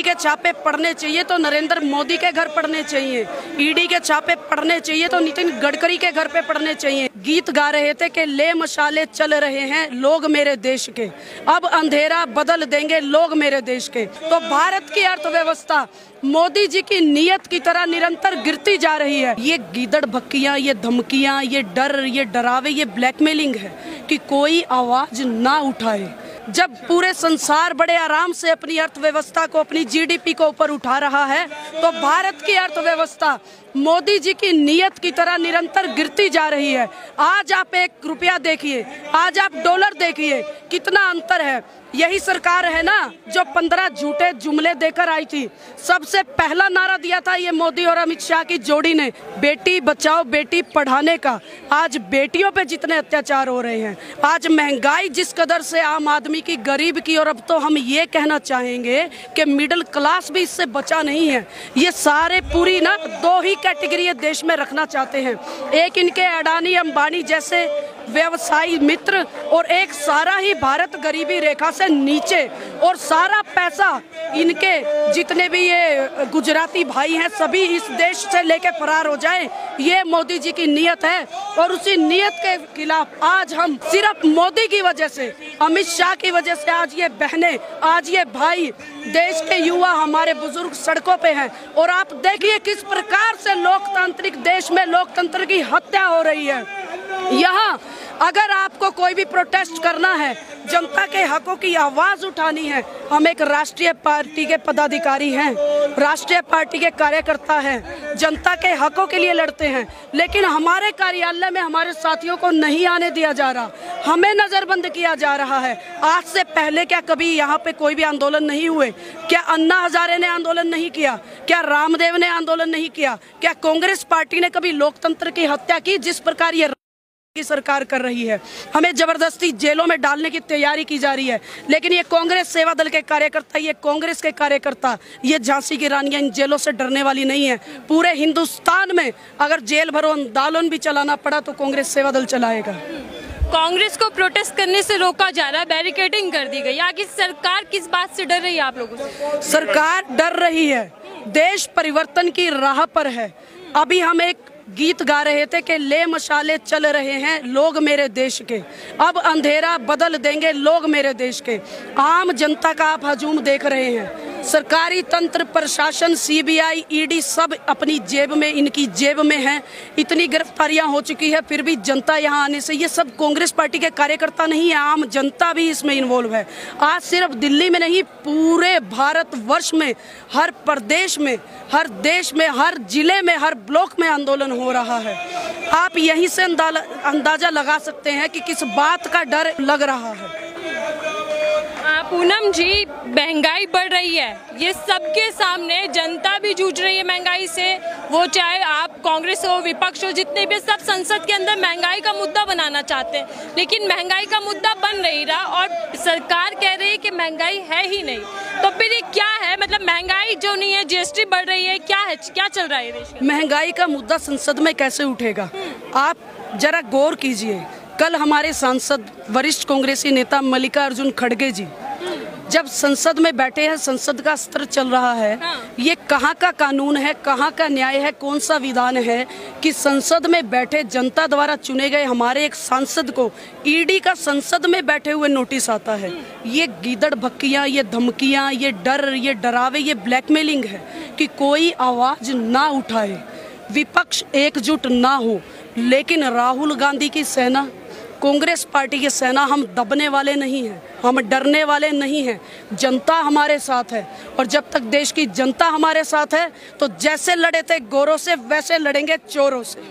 के छापे पड़ने चाहिए तो नरेंद्र मोदी के घर पड़ने चाहिए, ईडी के छापे पड़ने चाहिए तो नितिन गडकरी के घर पे पड़ने चाहिए। गीत गा रहे थे कि ले मशाले चल रहे हैं लोग मेरे देश के, अब अंधेरा बदल देंगे लोग मेरे देश के। तो भारत की अर्थव्यवस्था मोदी जी की नीयत की तरह निरंतर गिरती जा रही है। ये गीदड़ भक्कियां, ये धमकियां, ये डर, ये डरावे, ये ब्लैकमेलिंग है कि कोई आवाज ना उठाए। जब पूरे संसार बड़े आराम से अपनी अर्थव्यवस्था को, अपनी जीडीपी को ऊपर उठा रहा है, तो भारत की अर्थव्यवस्था मोदी जी की नीयत की तरह निरंतर गिरती जा रही है। आज आप 1 रुपया देखिए, आज आप डॉलर देखिए, कितना अंतर है। यही सरकार है ना जो 15 झूठे जुमले देकर आई थी। सबसे पहला नारा दिया था ये मोदी और अमित शाह की जोड़ी ने, बेटी बचाओ बेटी पढ़ाने का। आज बेटियों पे जितने अत्याचार हो रहे हैं, आज महंगाई जिस कदर से आम आदमी की, गरीब की, और अब तो हम ये कहना चाहेंगे कि मिडिल क्लास भी इससे बचा नहीं है। ये सारे पूरी ना 2 ही कैटेगरी देश में रखना चाहते हैं, एक इनके अडानी अंबानी जैसे व्यवसायी मित्र, और एक सारा ही भारत गरीबी रेखा से नीचे, और सारा पैसा इनके जितने भी ये गुजराती भाई हैं सभी इस देश से लेके फरार हो जाएं। ये मोदी जी की नीयत है, और उसी नीयत के खिलाफ आज हम सिर्फ मोदी की वजह से, अमित शाह की वजह से आज ये बहनें, आज ये भाई, देश के युवा, हमारे बुजुर्ग सड़कों पे हैं। और आप देखिए किस प्रकार से लोकतांत्रिक देश में लोकतंत्र की हत्या हो रही है। यहाँ अगर आपको कोई भी प्रोटेस्ट करना है, जनता के हकों की आवाज उठानी है, हम एक राष्ट्रीय पार्टी के पदाधिकारी हैं, राष्ट्रीय पार्टी के कार्यकर्ता हैं, जनता के हकों के लिए लड़ते हैं, लेकिन हमारे कार्यालय में हमारे साथियों को नहीं आने दिया जा रहा, हमें नजरबंद किया जा रहा है। आज से पहले क्या कभी यहाँ पे कोई भी आंदोलन नहीं हुए? क्या अन्ना हजारे ने आंदोलन नहीं किया? क्या रामदेव ने आंदोलन नहीं किया? क्या कांग्रेस पार्टी ने कभी लोकतंत्र की हत्या की जिस प्रकार ये की सरकार कर रही है? हमें जबरदस्ती जेलों में डालने की तैयारी की जा रही है, लेकिन ये कांग्रेस सेवा दल के कार्यकर्ता, ये कांग्रेस के कार्यकर्ता, ये झांसी की रानियां इन जेलों से डरने वाली नहीं है। पूरे हिंदुस्तान में अगर जेल भरो आंदोलन भी चलाना पड़ा तो कांग्रेस सेवा दल चलाएगा। कांग्रेस को प्रोटेस्ट करने से रोका जा रहा है, बैरिकेडिंग कर दी गई। आगे सरकार किस बात से डर रही है आप लोगों से? सरकार डर रही है, देश परिवर्तन की राह पर है। अभी हम एक गीत गा रहे थे कि ले मशाले चल रहे हैं लोग मेरे देश के, अब अंधेरा बदल देंगे लोग मेरे देश के। आम जनता का आप हजूम देख रहे हैं। सरकारी तंत्र, प्रशासन, सीबीआई, ईडी सब अपनी जेब में, इनकी जेब में है। इतनी गिरफ्तारियां हो चुकी है, फिर भी जनता यहां आने से, ये सब कांग्रेस पार्टी के कार्यकर्ता नहीं है, आम जनता भी इसमें इन्वॉल्व है। आज सिर्फ दिल्ली में नहीं, पूरे भारतवर्ष में, हर प्रदेश में, हर देश में, हर जिले में, हर ब्लॉक में आंदोलन हो रहा है। आप यहीं से अंदाजा लगा सकते हैं कि किस बात का डर लग रहा है। पूनम जी, महंगाई बढ़ रही है, ये सबके सामने जनता भी जूझ रही है महंगाई से। वो चाहे आप कांग्रेस हो, विपक्ष हो, जितने भी, सब संसद के अंदर महंगाई का मुद्दा बनाना चाहते हैं, लेकिन महंगाई का मुद्दा बन नहीं रहा और सरकार कह रही है कि महंगाई है ही नहीं। तो फिर ये क्या है? मतलब महंगाई जो नहीं है, जीएसटी बढ़ रही है, क्या है, क्या चल रहा है देश में? महंगाई का मुद्दा संसद में कैसे उठेगा? आप जरा गौर कीजिए। कल हमारे सांसद, वरिष्ठ कांग्रेसी नेता मल्लिकार्जुन खड़गे जी जब संसद में बैठे हैं, संसद का सत्र चल रहा है, ये कहाँ का कानून है, कहाँ का न्याय है, कौन सा विधान है कि संसद में बैठे जनता द्वारा चुने गए हमारे एक सांसद को ईडी का संसद में बैठे हुए नोटिस आता है? ये गीदड़ भक्कियां, ये धमकियां, ये डर, ये डरावे, ये ब्लैकमेलिंग है कि कोई आवाज ना उठाए, विपक्ष एकजुट ना हो। लेकिन राहुल गांधी की सेना, कांग्रेस पार्टी की सेना, हम दबने वाले नहीं हैं, हम डरने वाले नहीं हैं। जनता हमारे साथ है, और जब तक देश की जनता हमारे साथ है तो जैसे लड़े थे गोरों से, वैसे लड़ेंगे चोरों से।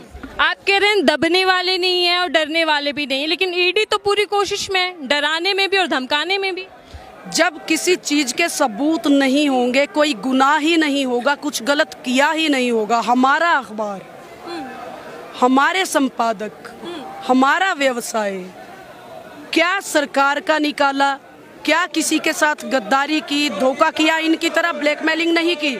आप कह रहे हैं दबने वाले नहीं है और डरने वाले भी नहीं, लेकिन ईडी तो पूरी कोशिश में है, डराने में भी और धमकाने में भी। जब किसी चीज के सबूत नहीं होंगे, कोई गुनाह ही नहीं होगा, कुछ गलत किया ही नहीं होगा, हमारा अखबार, हमारे संपादक, हमारा व्यवसाय, क्या सरकार का निकाला, क्या किसी के साथ गद्दारी की, धोखा किया, इनकी तरह ब्लैकमेलिंग नहीं की।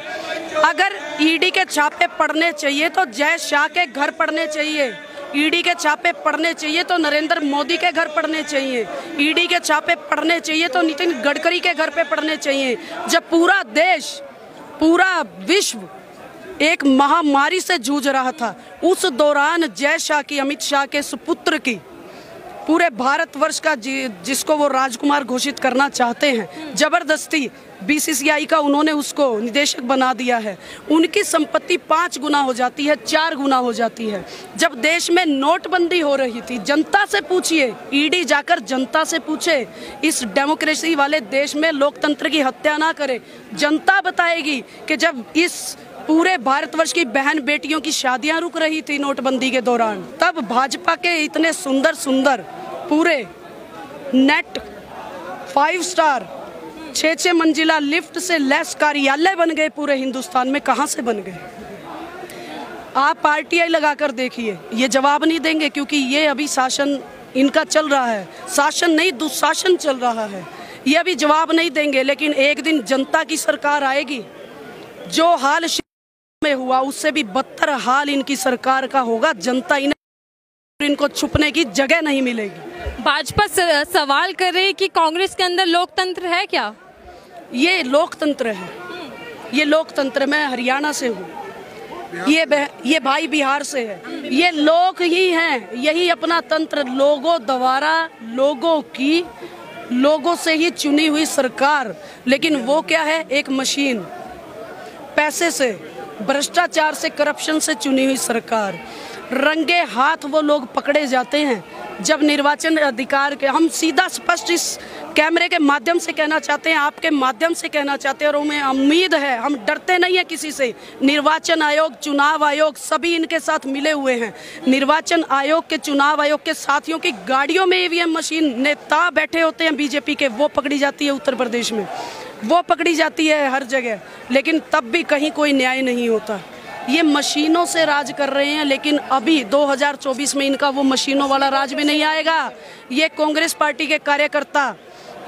अगर ईडी के छापे पड़ने चाहिए तो जय शाह के घर पड़ने चाहिए, ईडी के छापे पड़ने चाहिए तो नरेंद्र मोदी के घर पड़ने चाहिए, ईडी के छापे पड़ने चाहिए तो नितिन गडकरी के घर पे पड़ने चाहिए। जब पूरा देश, पूरा विश्व एक महामारी से जूझ रहा था, उस दौरान जय शाह की, अमित शाह के सुपुत्र की, पूरे भारतवर्ष का जिसको वो राजकुमार घोषित करना चाहते हैं, जबरदस्ती बीसीसीआई का उन्होंने उसको निदेशक बना दिया है। उनकी संपत्ति 5 गुना हो जाती है, 4 गुना हो जाती है। जब देश में नोटबंदी हो रही थी, जनता से पूछिए, ईडी जाकर जनता से पूछे, इस डेमोक्रेसी वाले देश में लोकतंत्र की हत्या ना करे। जनता बताएगी कि जब इस पूरे भारतवर्ष की बहन बेटियों की शादियां रुक रही थी नोटबंदी के दौरान, तब भाजपा के इतने सुंदर सुंदर पूरे नेट 5 स्टार 6 मंजिला लिफ्ट से लैस कार्यालय बन गए पूरे हिंदुस्तान में। कहां से बन गए? आप आरटीआई लगाकर देखिए, ये जवाब नहीं देंगे, क्योंकि ये अभी शासन इनका चल रहा है, शासन नहीं दुशासन चल रहा है। ये अभी जवाब नहीं देंगे, लेकिन एक दिन जनता की सरकार आएगी। जो हाल में हुआ उससे भी बदतर हाल इनकी सरकार का होगा। जनता इनको छुपने की जगह नहीं मिलेगी। भाजपा सवाल कर रही है कि कांग्रेस के अंदर लोकतंत्र है क्या? ये लोकतंत्र है, ये लोकतंत्र। मैं हरियाणा से हूँ, ये भाई बिहार से है। ये लोग ही हैं, यही अपना तंत्र, लोगों द्वारा, लोगों से ही चुनी हुई सरकार। लेकिन वो क्या है? एक मशीन, पैसे से, भ्रष्टाचार से, करप्शन से चुनी हुई सरकार। रंगे हाथ वो लोग पकड़े जाते हैं जब निर्वाचन अधिकार के, हम सीधा स्पष्ट इस कैमरे के माध्यम से कहना चाहते हैं, आपके माध्यम से कहना चाहते हैं, और हमें उम्मीद है, हम डरते नहीं है किसी से। निर्वाचन आयोग, चुनाव आयोग सभी इनके साथ मिले हुए हैं। निर्वाचन आयोग के, चुनाव आयोग के साथियों की गाड़ियों में ईवीएम मशीन, नेता बैठे होते हैं बीजेपी के, वो पकड़ी जाती है उत्तर प्रदेश में, वो पकड़ी जाती है हर जगह। लेकिन तब भी कहीं कोई न्याय नहीं होता। ये मशीनों से राज कर रहे हैं, लेकिन अभी 2024 में इनका वो मशीनों वाला राज भी नहीं आएगा। ये कांग्रेस पार्टी के कार्यकर्ता,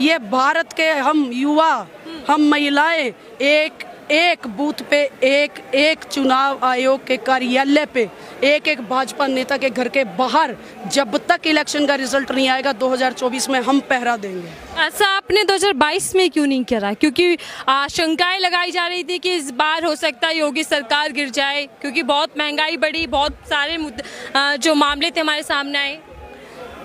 ये भारत के हम युवा, हम महिलाएं, एक बूथ पे, एक चुनाव आयोग के कार्यालय पे, एक भाजपा नेता के घर के बाहर, जब तक इलेक्शन का रिजल्ट नहीं आएगा 2024 में, हम पहरा देंगे। ऐसा आपने 2022 में क्यों नहीं करा? क्योंकि आशंकाएं लगाई जा रही थी कि इस बार हो सकता है योगी सरकार गिर जाए, क्योंकि बहुत महंगाई बढ़ी, बहुत सारे जो मामले थे हमारे सामने आए।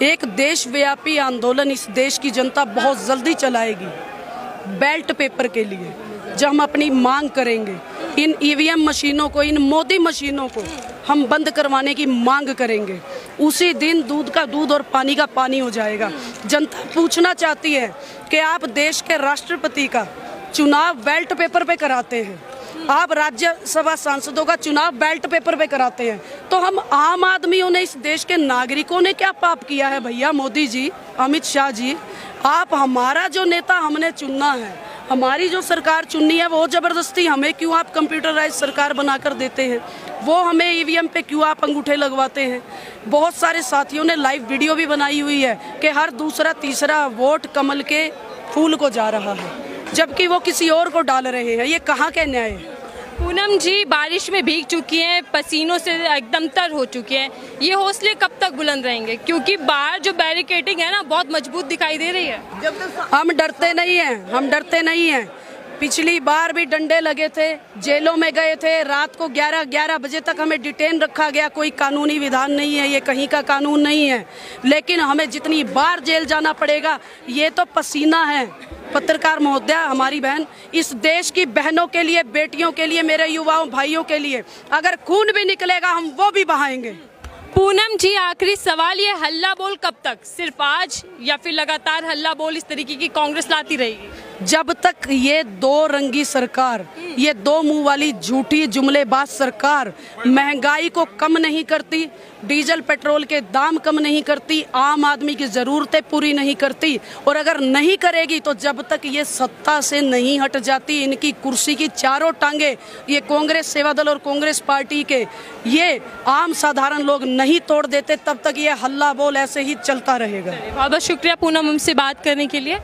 एक देशव्यापी आंदोलन इस देश की जनता बहुत जल्दी चलाएगी बैलेट पेपर के लिए। जब हम अपनी मांग करेंगे, इन ईवीएम मशीनों को, इन मोदी मशीनों को हम बंद करवाने की मांग करेंगे, उसी दिन दूध का दूध और पानी का पानी हो जाएगा। जनता पूछना चाहती है कि आप देश के राष्ट्रपति का चुनाव बैलेट पेपर पे कराते हैं, आप राज्यसभा सांसदों का चुनाव बैलेट पेपर पे कराते हैं, तो हम आम आदमियों ने, इस देश के नागरिकों ने क्या पाप किया है? भैया मोदी जी, अमित शाह जी, आप हमारा जो नेता हमने चुनना है, हमारी जो सरकार चुननी है, वो जबरदस्ती हमें क्यों आप कंप्यूटराइज सरकार बनाकर देते हैं? वो हमें ईवीएम पे क्यों आप अंगूठे लगवाते हैं? बहुत सारे साथियों ने लाइव वीडियो भी बनाई हुई है कि हर दूसरा तीसरा वोट कमल के फूल को जा रहा है, जबकि वो किसी और को डाल रहे हैं। ये कहाँ के न्याय है? पूनम जी बारिश में भीग चुकी हैं, पसीनों से एकदम तर हो चुके हैं, ये हौसले कब तक बुलंद रहेंगे? क्योंकि बाहर जो बैरिकेडिंग है ना, बहुत मजबूत दिखाई दे रही है। हम डरते नहीं हैं, हम डरते नहीं हैं। पिछली बार भी डंडे लगे थे, जेलों में गए थे, रात को 11 बजे तक हमें डिटेन रखा गया। कोई कानूनी विधान नहीं है, ये कहीं का कानून नहीं है, लेकिन हमें जितनी बार जेल जाना पड़ेगा, ये तो पसीना है। पत्रकार महोदया, हमारी बहन, इस देश की बहनों के लिए, बेटियों के लिए, मेरे युवाओं भाइयों के लिए अगर खून भी निकलेगा हम वो भी बहाएंगे। पूनम जी आखिरी सवाल, ये हल्ला बोल कब तक? सिर्फ आज या फिर लगातार हल्ला बोल इस तरीके की कांग्रेस लाती रहेगी? जब तक ये दो रंगी सरकार, ये दो मुंह वाली झूठी जुमलेबाज सरकार महंगाई को कम नहीं करती, डीजल पेट्रोल के दाम कम नहीं करती, आम आदमी की जरूरतें पूरी नहीं करती, और अगर नहीं करेगी तो जब तक ये सत्ता से नहीं हट जाती, इनकी कुर्सी की चारों टांगे, ये कांग्रेस सेवा दल और कांग्रेस पार्टी के, ये आम साधारण लोग नहीं तोड़ देते, तब तक ये हल्ला बोल ऐसे ही चलता रहेगा। बहुत बहुत शुक्रिया पूनम हमसे बात करने के लिए।